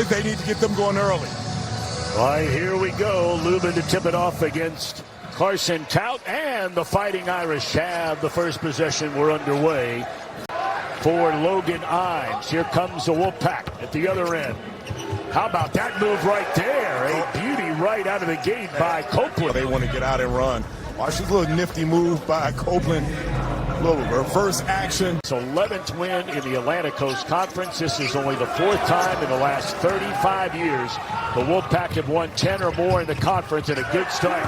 they need to get them going early. All right, here we go. Lubin to tip it off against Carson Tout, and the Fighting Irish have the first possession. We're underway for Logan Imes. Here comes the Wolfpack at the other end. How about that move right there? A beauty right out of the gate by Copeland. They want to get out and run. Watch this little nifty move by Copeland. Little reverse action. It's 11th win in the Atlantic Coast Conference. This is only the 4th time in the last 35 years the Wolfpack have won 10 or more in the conference, and a good start.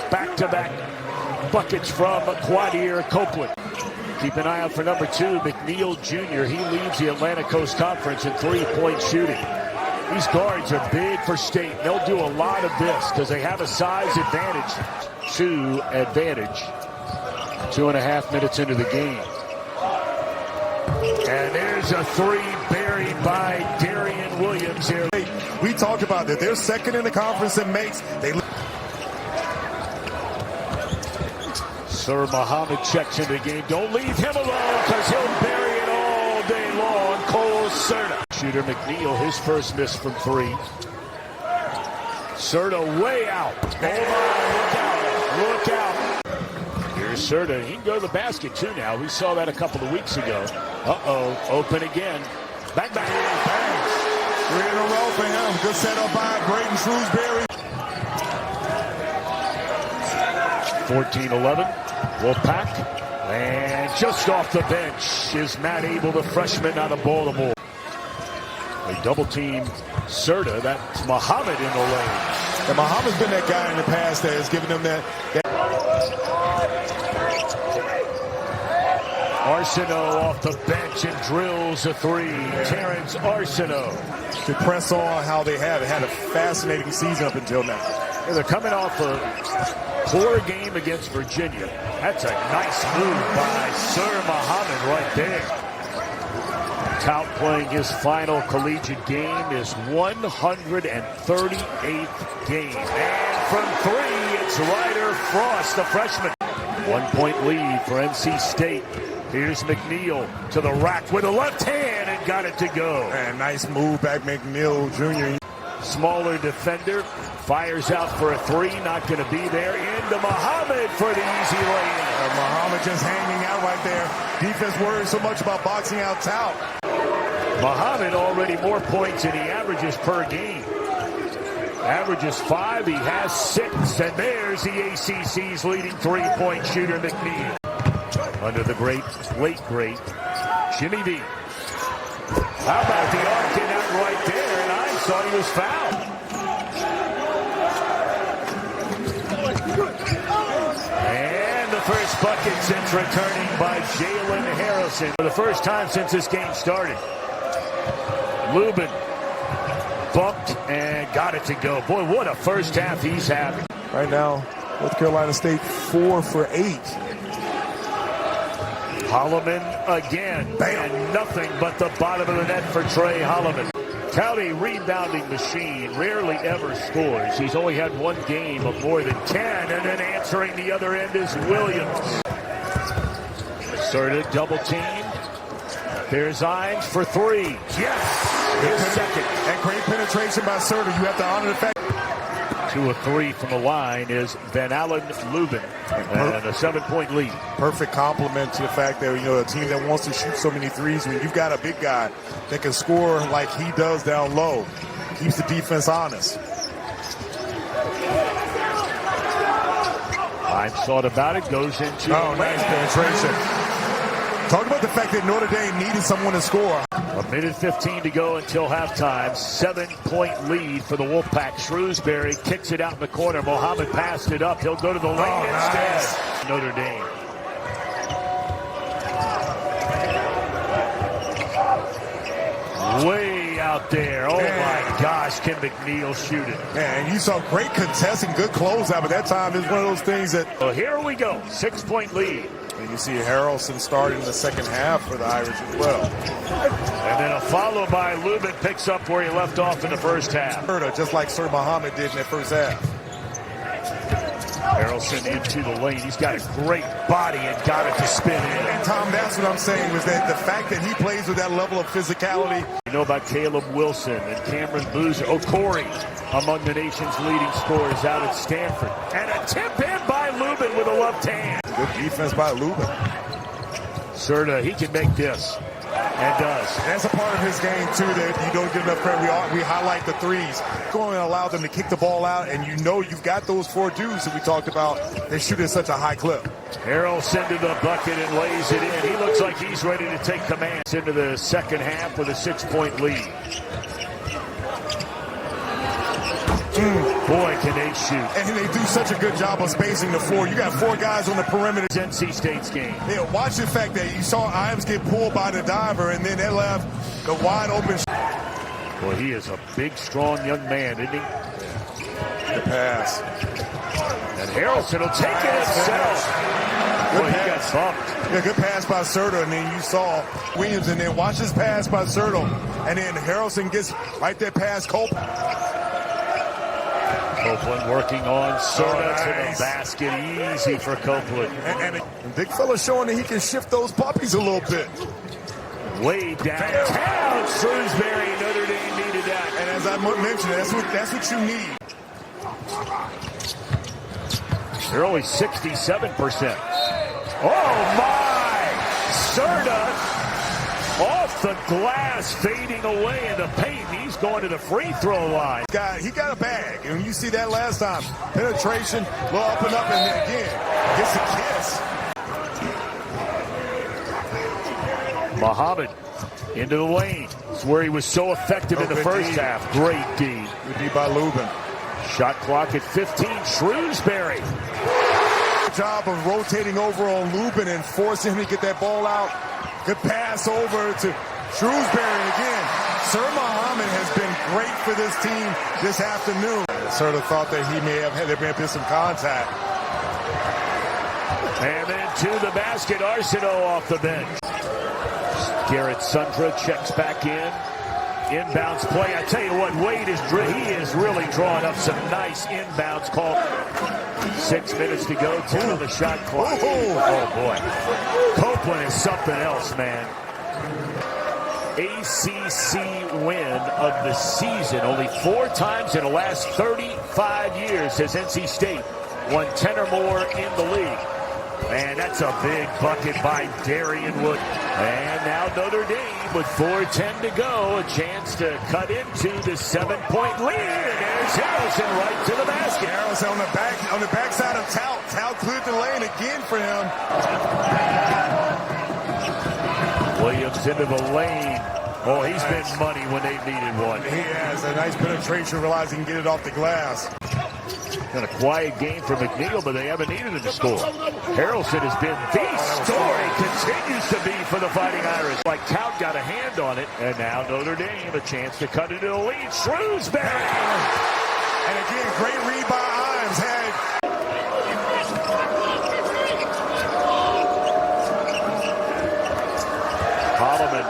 Back-to-back buckets from Quadir Copeland. Keep an eye out for number 2, McNeil Jr. He leads the Atlantic Coast Conference in three-point shooting. These guards are big for state. They'll do a lot of this because they have a size advantage. 2 advantage. 2.5 minutes into the game. And there's a 3 buried by Darian Williams here. We talked about that. They're second in the conference in makes. Sir Muhammad checks into the game. Don't leave him alone because he'll bury it all day long. Cole Certa. Shooter McNeil, his first miss from 3. Certa way out. Oh my, look out. Here's Certa. He can go to the basket too now. We saw that a couple of weeks ago. Uh-oh, open again. Bang, bang, bang. 3 in a row for him. Good setup by Brayton Shrewsbury. 14-11. Wolfpack. And just off the bench is Matt Abel, the freshman out of Baltimore. They double team Certa. That's Muhammad in the lane. And Muhammad's been that guy in the past that has given them that. Arsenault off the bench and drills a 3. Terrence Arsenault. To press on how they have. It had a fascinating season up until now. Yeah, they're coming off a poor game against Virginia. That's a nice move by Sir Muhammad right there. Tout playing his final collegiate game, his 138th game. And from 3, it's Ryder Frost, the freshman. 1-point lead for NC State. Here's McNeil to the rack with a left hand and got it to go. And nice move back, McNeil Jr. Smaller defender, fires out for a 3, not going to be there. Into Muhammad for the easy lay-in. Muhammad just hanging out right there. Defense worries so much about boxing out Tout. Muhammad already more points than he averages per game. Averages 5, he has 6, and there's the ACC's leading 3-point shooter, McNeil. Under the late great Jimmy V. How about the arc in that right there? And I thought he was fouled. And the first bucket since returning by Jalen Haralson for the first time since this game started. Lubin bumped and got it to go. Boy, what a first half he's having. Right now, North Carolina State 4 for 8. Holloman again, and nothing but the bottom of the net for Trey Holloman. County rebounding machine, rarely ever scores. He's only had 1 game of more than 10, and then answering the other end is Williams. Certa double team. There's Imes for 3. Yes! His second. And great penetration by Certa. You have to honor the fact. 2 of 3 from the line is Ven-Allen Lubin, and a 7-point lead. Perfect compliment to the fact that, a team that wants to shoot so many threes, when you've got a big guy that can score like he does down low, keeps the defense honest. Imes thought about it, goes into nice penetration. Talk about the fact that Notre Dame needed someone to score. 1:15 to go until halftime. 7-point lead for the Wolfpack. Shrewsbury kicks it out in the corner. Muhammad passed it up. He'll go to the lane instead. Nice. Notre Dame. Way out there. Oh, my gosh. Can McNeil shoot it? And you saw great contesting, good closeout, but that time is one of those things that... Well, here we go. 6-point lead. And you see Haralson starting the second half for the Irish as well. And then a follow by Lubin picks up where he left off in the first half. Just like Sir Muhammad did in that first half. Haralson into the lane. He's got a great body and got it to spin in. And Tom, that's what I'm saying, was that the fact that he plays with that level of physicality. You know about Caleb Wilson and Cameron Boozer. Corey, among the nation's leading scorers out at Stanford. And a tip in by Lubin with a left hand. Good defense by Lubin. Certa, he can make this. And does. That's a part of his game, too, that you don't give enough credit. We highlight the threes. Going to allow them to kick the ball out, and you know you've got those 4 dudes that we talked about. They shoot at such a high clip. Harrelson to the bucket and lays it in. He looks like he's ready to take command into the second half with a 6-point lead. Boy, can they shoot. And they do such a good job of spacing the 4. You got 4 guys on the perimeter. It's NC State's game. Yeah, watch the fact that you saw Ives get pulled by the diver, and then they left the wide open. Boy, he is a big, strong young man, isn't he? The pass. And Harrelson will take it himself. Boy, he got bumped. Yeah, good pass by Certa, and then you saw Williams, and then watch this pass by Certa, and then Harrelson gets right there past Copeland. Copeland working on Certa to the basket. Easy for Copeland. And big fella showing that he can shift those puppies a little bit. Way downtown. Shrewsbury, Notre Dame needed that. And as I mentioned, that's what you need. They're only 67%. Oh, my! Certa off the glass, fading away in the paint. He's going to the free throw line. He got a bag. And when you see that last time, penetration, little up and up, and then again, gets a kiss. Muhammad into the lane. It's where he was so effective in the first half. Great D. Good D by Lubin. Shot clock at 15. Shrewsbury. Good job of rotating over on Lubin and forcing him to get that ball out. Good pass over to Shrewsbury again. Sir Muhammad has been great for this team this afternoon. Certa thought that there may have been some contact. And then to the basket, Arsenault off the bench. Garrett Sundra checks back in. Inbounds play. I tell you what, Wade he is really drawing up some nice inbounds call. 6 minutes to go, 10 on the shot clock. Oh boy. Copeland is something else, man. ACC win of the season. Only 4 times in the last 35 years has NC State won 10 or more in the league. And that's a big bucket by Darian Wood. And now Notre Dame with 4:10 to go. A chance to cut into the 7-point lead. And there's Harrelson right to the basket. Harrelson on the backside of Tout. Tout cleared the lane again for him. Williams into the lane. Oh, he's been money when they've needed one. He has a nice penetration, realizing he can get it off the glass. Been a quiet game for McNeil, but they haven't needed him to score. Harrelson has been the story, continues to be for the Fighting Irish. Like Tout got a hand on it, and now Notre Dame a chance to cut into the lead. Shrewsbury! And again, great read by Ives. Holloman.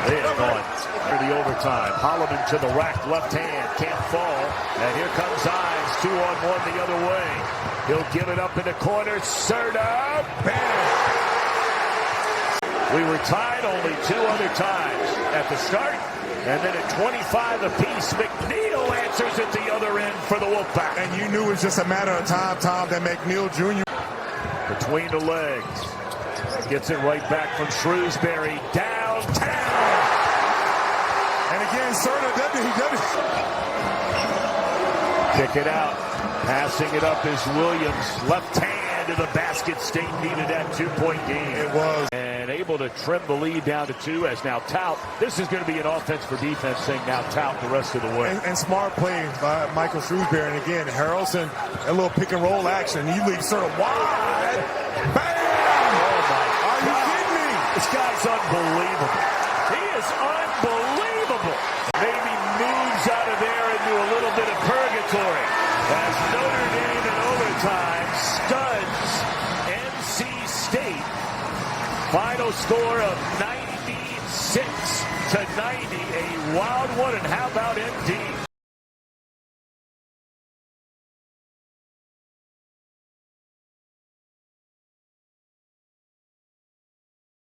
They are going for the overtime. Holloman to the rack, left hand, can't fall. And here comes Ives, 2-on-1 the other way. He'll give it up in the corner. Certa, bam! We were tied only 2 other times at the start. And then at 25 apiece, McNeil answers at the other end for the Wolfpack. And you knew it was just a matter of time, Tom, that McNeil Jr. Between the legs. Gets it right back from Shrewsbury. Downtown. And again, Certa doesn't he? Kick it out. Passing it up is Williams. Left hand to the basket. State needed that 2-point game. It was. And able to trim the lead down to 2 as now Tout. This is going to be an offense for defense thing now Tout the rest of the way. And smart play by Michael Shrewsbury. And again, Harrelson, a little pick and roll action. He leaves Certa wide. Bam! Are you kidding me? This guy's unbelievable. He is unbelievable. Maybe moves out of there into a little bit of purgatory. As Notre Dame in overtime stuns NC State. Final score of 96-90. A wild one. And how about ND?